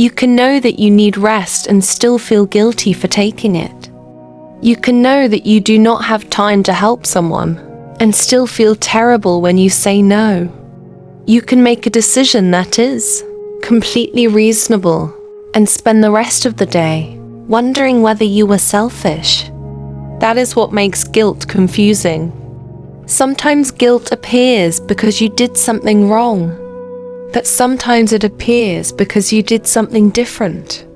You can know that you need rest and still feel guilty for taking it. You can know that you do not have time to help someone and still feel terrible when you say no. You can make a decision that is completely reasonable and spend the rest of the day wondering whether you were selfish. That is what makes guilt confusing. Sometimes guilt appears because you did something wrong, but sometimes it appears because you did something different.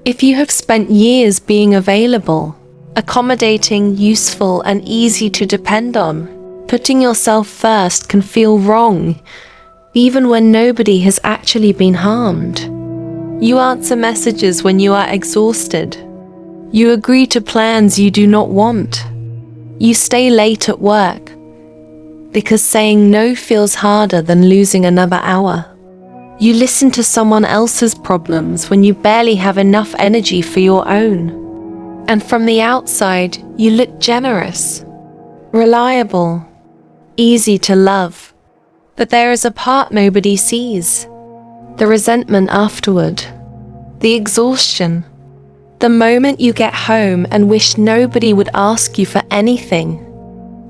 If you have spent years being available, accommodating, useful, and easy to depend on, putting yourself first can feel wrong, even when nobody has actually been harmed. You answer messages when you are exhausted. You agree to plans you do not want. You stay late at work because saying no feels harder than losing another hour. You listen to someone else's problems when you barely have enough energy for your own. And from the outside, you look generous, reliable, easy to love. But there is a part nobody sees. The resentment afterward. The exhaustion. The moment you get home and wish nobody would ask you for anything.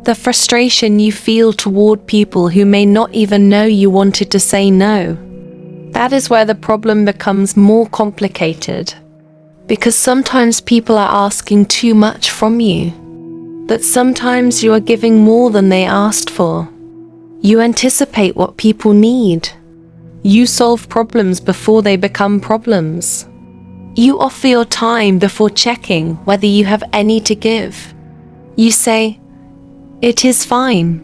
The frustration you feel toward people who may not even know you wanted to say no. That is where the problem becomes more complicated. Because sometimes people are asking too much from you. But sometimes you are giving more than they asked for. You anticipate what people need. You solve problems before they become problems. You offer your time before checking whether you have any to give. You say, "It is fine,"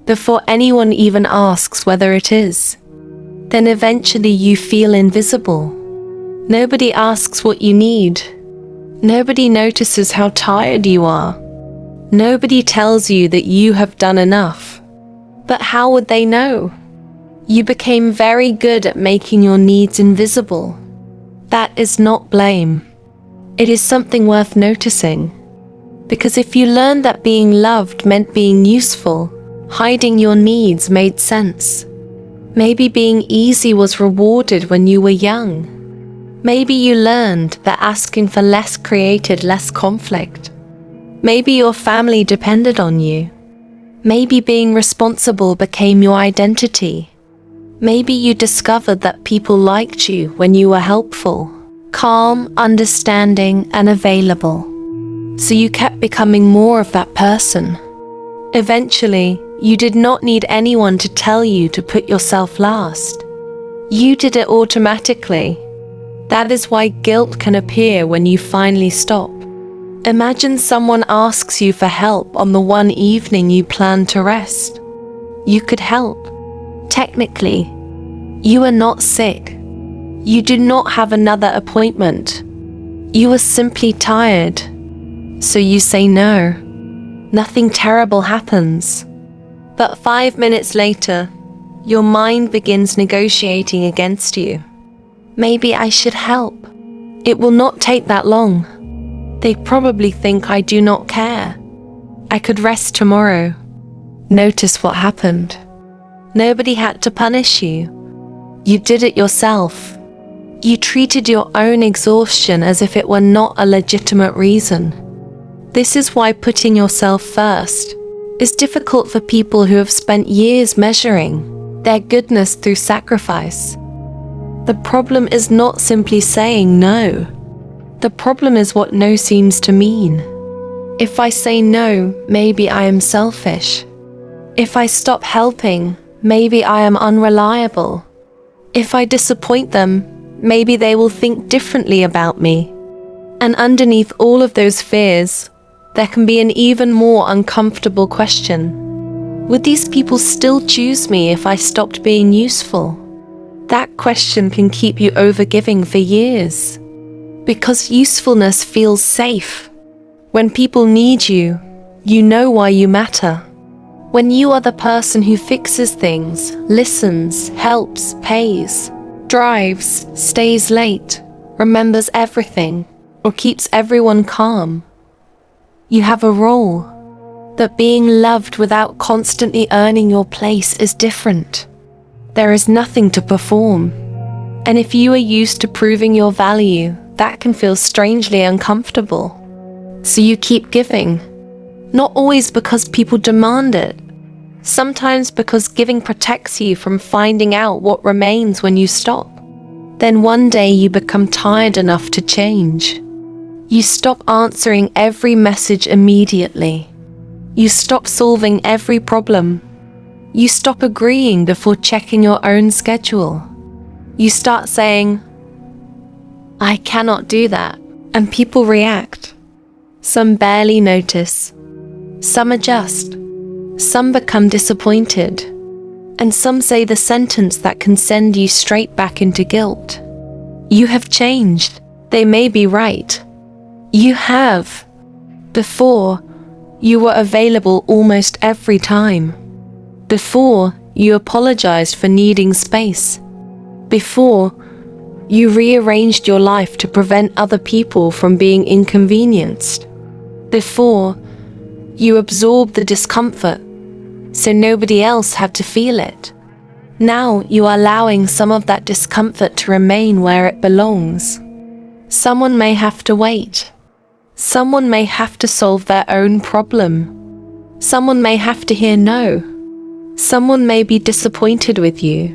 before anyone even asks whether it is. Then eventually you feel invisible. Nobody asks what you need. Nobody notices how tired you are. Nobody tells you that you have done enough. But how would they know? You became very good at making your needs invisible. That is not blame. It is something worth noticing. Because if you learned that being loved meant being useful, hiding your needs made sense. Maybe being easy was rewarded when you were young. Maybe you learned that asking for less created less conflict. Maybe your family depended on you. Maybe being responsible became your identity. Maybe you discovered that people liked you when you were helpful, calm, understanding, and available. So you kept becoming more of that person. Eventually, you did not need anyone to tell you to put yourself last. You did it automatically. That is why guilt can appear when you finally stop. Imagine someone asks you for help on the one evening you plan to rest. You could help. Technically, you are not sick. You do not have another appointment. You are simply tired. So you say no. Nothing terrible happens. But 5 minutes later, your mind begins negotiating against you. Maybe I should help. It will not take that long. They probably think I do not care. I could rest tomorrow. Notice what happened. Nobody had to punish you. You did it yourself. You treated your own exhaustion as if it were not a legitimate reason. This is why putting yourself first is difficult for people who have spent years measuring their goodness through sacrifice. The problem is not simply saying no. The problem is what no seems to mean. If I say no, maybe I am selfish. If I stop helping, maybe I am unreliable. If I disappoint them, maybe they will think differently about me. And underneath all of those fears, there can be an even more uncomfortable question. Would these people still choose me if I stopped being useful? That question can keep you overgiving for years. Because usefulness feels safe. When people need you, you know why you matter. When you are the person who fixes things, listens, helps, pays, drives, stays late, remembers everything, or keeps everyone calm. You have a role. But being loved without constantly earning your place is different. There is nothing to perform. And if you are used to proving your value, that can feel strangely uncomfortable. So you keep giving. Not always because people demand it. Sometimes because giving protects you from finding out what remains when you stop. Then one day you become tired enough to change. You stop answering every message immediately. You stop solving every problem. You stop agreeing before checking your own schedule. You start saying, "I cannot do that," and people react. Some barely notice. Some adjust. Some become disappointed. And some say the sentence that can send you straight back into guilt. You have changed. They may be right. You have. Before, you were available almost every time. Before, you apologized for needing space. Before, you rearranged your life to prevent other people from being inconvenienced. Before, you absorbed the discomfort so nobody else had to feel it. Now you are allowing some of that discomfort to remain where it belongs. Someone may have to wait. Someone may have to solve their own problem. Someone may have to hear no. Someone may be disappointed with you.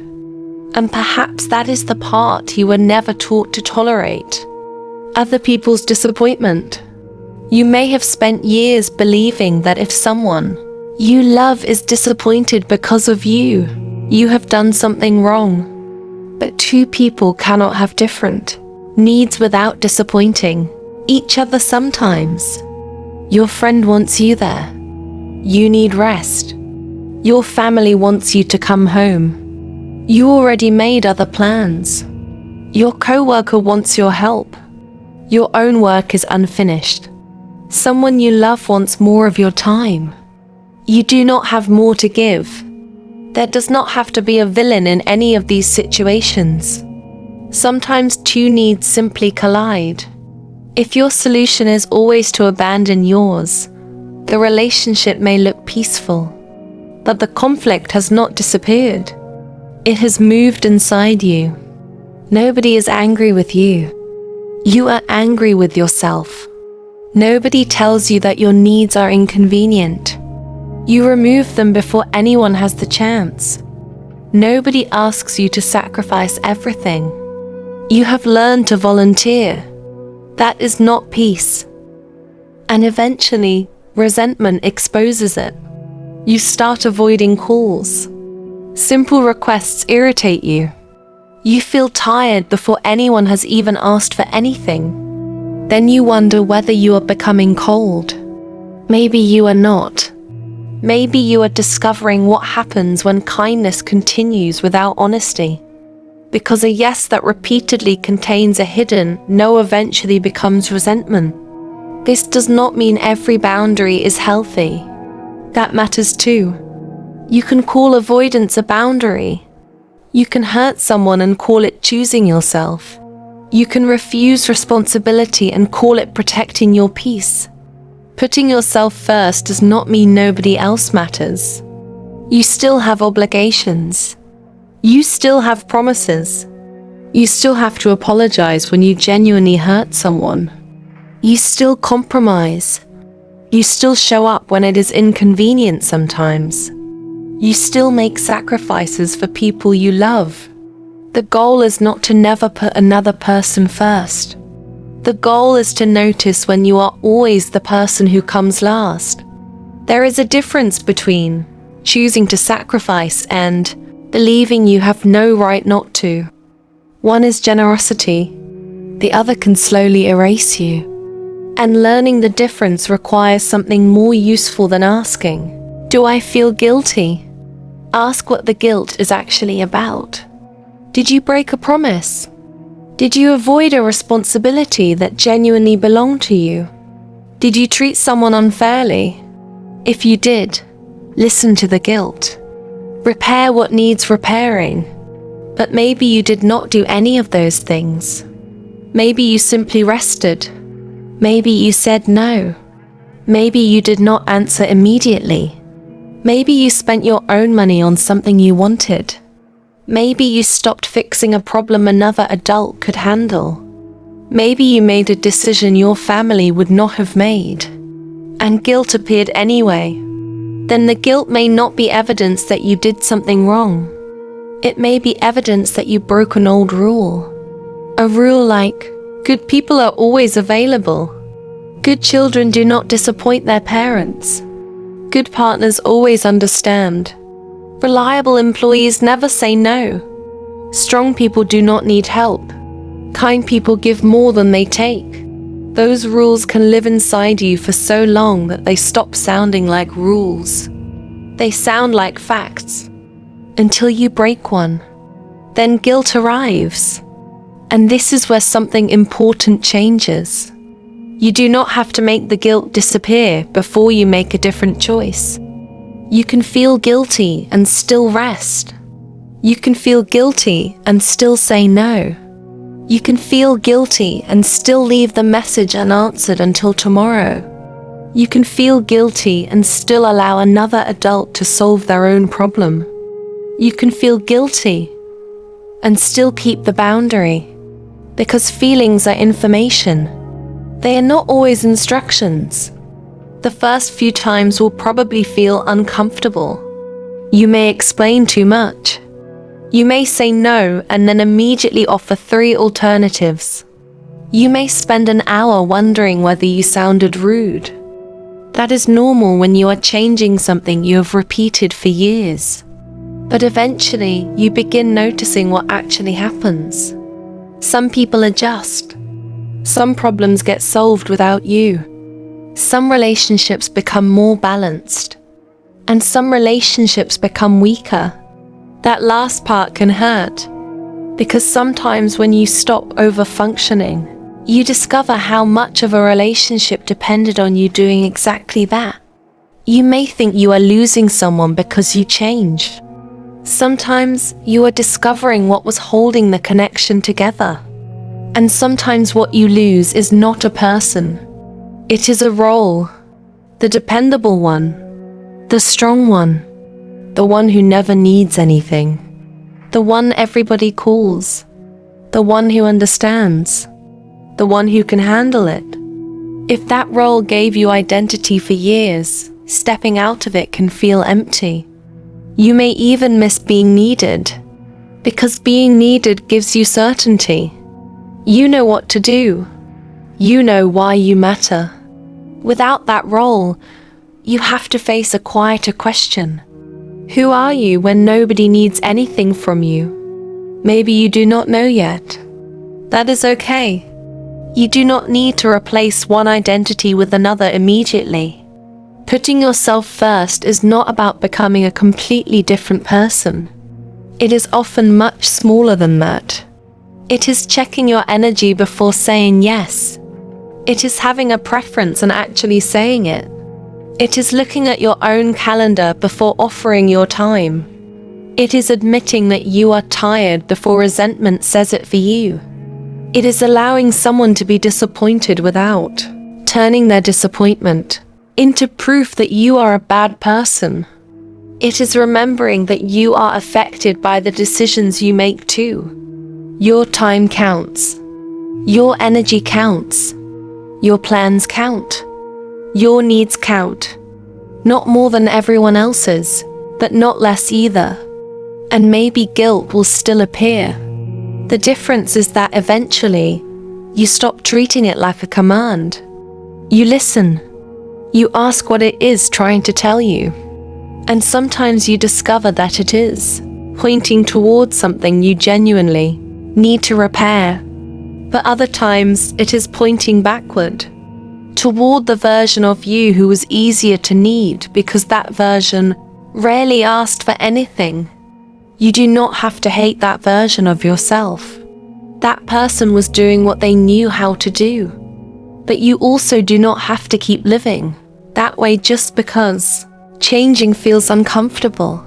And perhaps that is the part you were never taught to tolerate. Other people's disappointment. You may have spent years believing that if someone you love is disappointed because of you, you have done something wrong. But two people cannot have different needs without disappointing each other sometimes. Your friend wants you there. You need rest. Your family wants you to come home. You already made other plans. Your coworker wants your help. Your own work is unfinished. Someone you love wants more of your time. You do not have more to give. There does not have to be a villain in any of these situations. Sometimes two needs simply collide. If your solution is always to abandon yours, the relationship may look peaceful, but the conflict has not disappeared. It has moved inside you. Nobody is angry with you. You are angry with yourself. Nobody tells you that your needs are inconvenient. You remove them before anyone has the chance. Nobody asks you to sacrifice everything. You have learned to volunteer. That is not peace. And eventually, resentment exposes it. You start avoiding calls. Simple requests irritate you. You feel tired before anyone has even asked for anything. Then you wonder whether you are becoming cold. Maybe you are not. Maybe you are discovering what happens when kindness continues without honesty. Because a yes that repeatedly contains a hidden no eventually becomes resentment. This does not mean every boundary is healthy. That matters too. You can call avoidance a boundary. You can hurt someone and call it choosing yourself. You can refuse responsibility and call it protecting your peace. Putting yourself first does not mean nobody else matters. You still have obligations. You still have promises. You still have to apologize when you genuinely hurt someone. You still compromise. You still show up when it is inconvenient sometimes. You still make sacrifices for people you love. The goal is not to never put another person first. The goal is to notice when you are always the person who comes last. There is a difference between choosing to sacrifice and believing you have no right not to. One is generosity. The other can slowly erase you. And learning the difference requires something more useful than asking, "Do I feel guilty?" Ask what the guilt is actually about. Did you break a promise? Did you avoid a responsibility that genuinely belonged to you? Did you treat someone unfairly? If you did, listen to the guilt. Repair what needs repairing. But maybe you did not do any of those things. Maybe you simply rested. Maybe you said no. Maybe you did not answer immediately. Maybe you spent your own money on something you wanted. Maybe you stopped fixing a problem another adult could handle. Maybe you made a decision your family would not have made, and guilt appeared anyway. Then the guilt may not be evidence that you did something wrong. It may be evidence that you broke an old rule. A rule like, good people are always available. Good children do not disappoint their parents. Good partners always understand. Reliable employees never say no. Strong people do not need help. Kind people give more than they take. Those rules can live inside you for so long that they stop sounding like rules. They sound like facts. Until you break one. Then guilt arrives. And this is where something important changes. You do not have to make the guilt disappear before you make a different choice. You can feel guilty and still rest. You can feel guilty and still say no. You can feel guilty and still leave the message unanswered until tomorrow. You can feel guilty and still allow another adult to solve their own problem. You can feel guilty and still keep the boundary. Because feelings are information. They are not always instructions. The first few times will probably feel uncomfortable. You may explain too much. You may say no and then immediately offer 3 alternatives. You may spend an hour wondering whether you sounded rude. That is normal when you are changing something you have repeated for years. But eventually, you begin noticing what actually happens. Some people adjust. Some problems get solved without you. Some relationships become more balanced. And some relationships become weaker. That last part can hurt. Because sometimes when you stop over-functioning, you discover how much of a relationship depended on you doing exactly that. You may think you are losing someone because you changed. Sometimes you are discovering what was holding the connection together. And sometimes what you lose is not a person. It is a role. The dependable one. The strong one. The one who never needs anything. The one everybody calls. The one who understands. The one who can handle it. If that role gave you identity for years, stepping out of it can feel empty. You may even miss being needed, because being needed gives you certainty. You know what to do. You know why you matter. Without that role, you have to face a quieter question. Who are you when nobody needs anything from you? Maybe you do not know yet. That is okay. You do not need to replace one identity with another immediately. Putting yourself first is not about becoming a completely different person. It is often much smaller than that. It is checking your energy before saying yes. It is having a preference and actually saying it. It is looking at your own calendar before offering your time. It is admitting that you are tired before resentment says it for you. It is allowing someone to be disappointed without turning their disappointment into proof that you are a bad person. It is remembering that you are affected by the decisions you make too. Your time counts. Your energy counts. Your plans count. Your needs count. Not more than everyone else's, but not less either. And maybe guilt will still appear. The difference is that eventually, you stop treating it like a command. You listen. You ask what it is trying to tell you. And sometimes you discover that it is pointing towards something you genuinely need to repair. But other times it is pointing backward, toward the version of you who was easier to need because that version rarely asked for anything. You do not have to hate that version of yourself. That person was doing what they knew how to do. But you also do not have to keep living that way just because changing feels uncomfortable.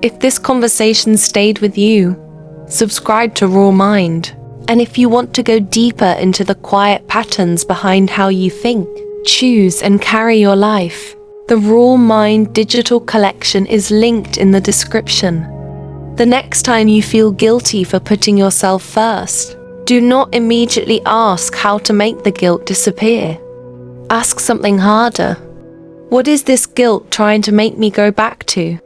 If this conversation stayed with you, subscribe to Raw Mind. And if you want to go deeper into the quiet patterns behind how you think, choose and carry your life, the Raw Mind digital collection is linked in the description. The next time you feel guilty for putting yourself first, do not immediately ask how to make the guilt disappear. Ask something harder. What is this guilt trying to make me go back to?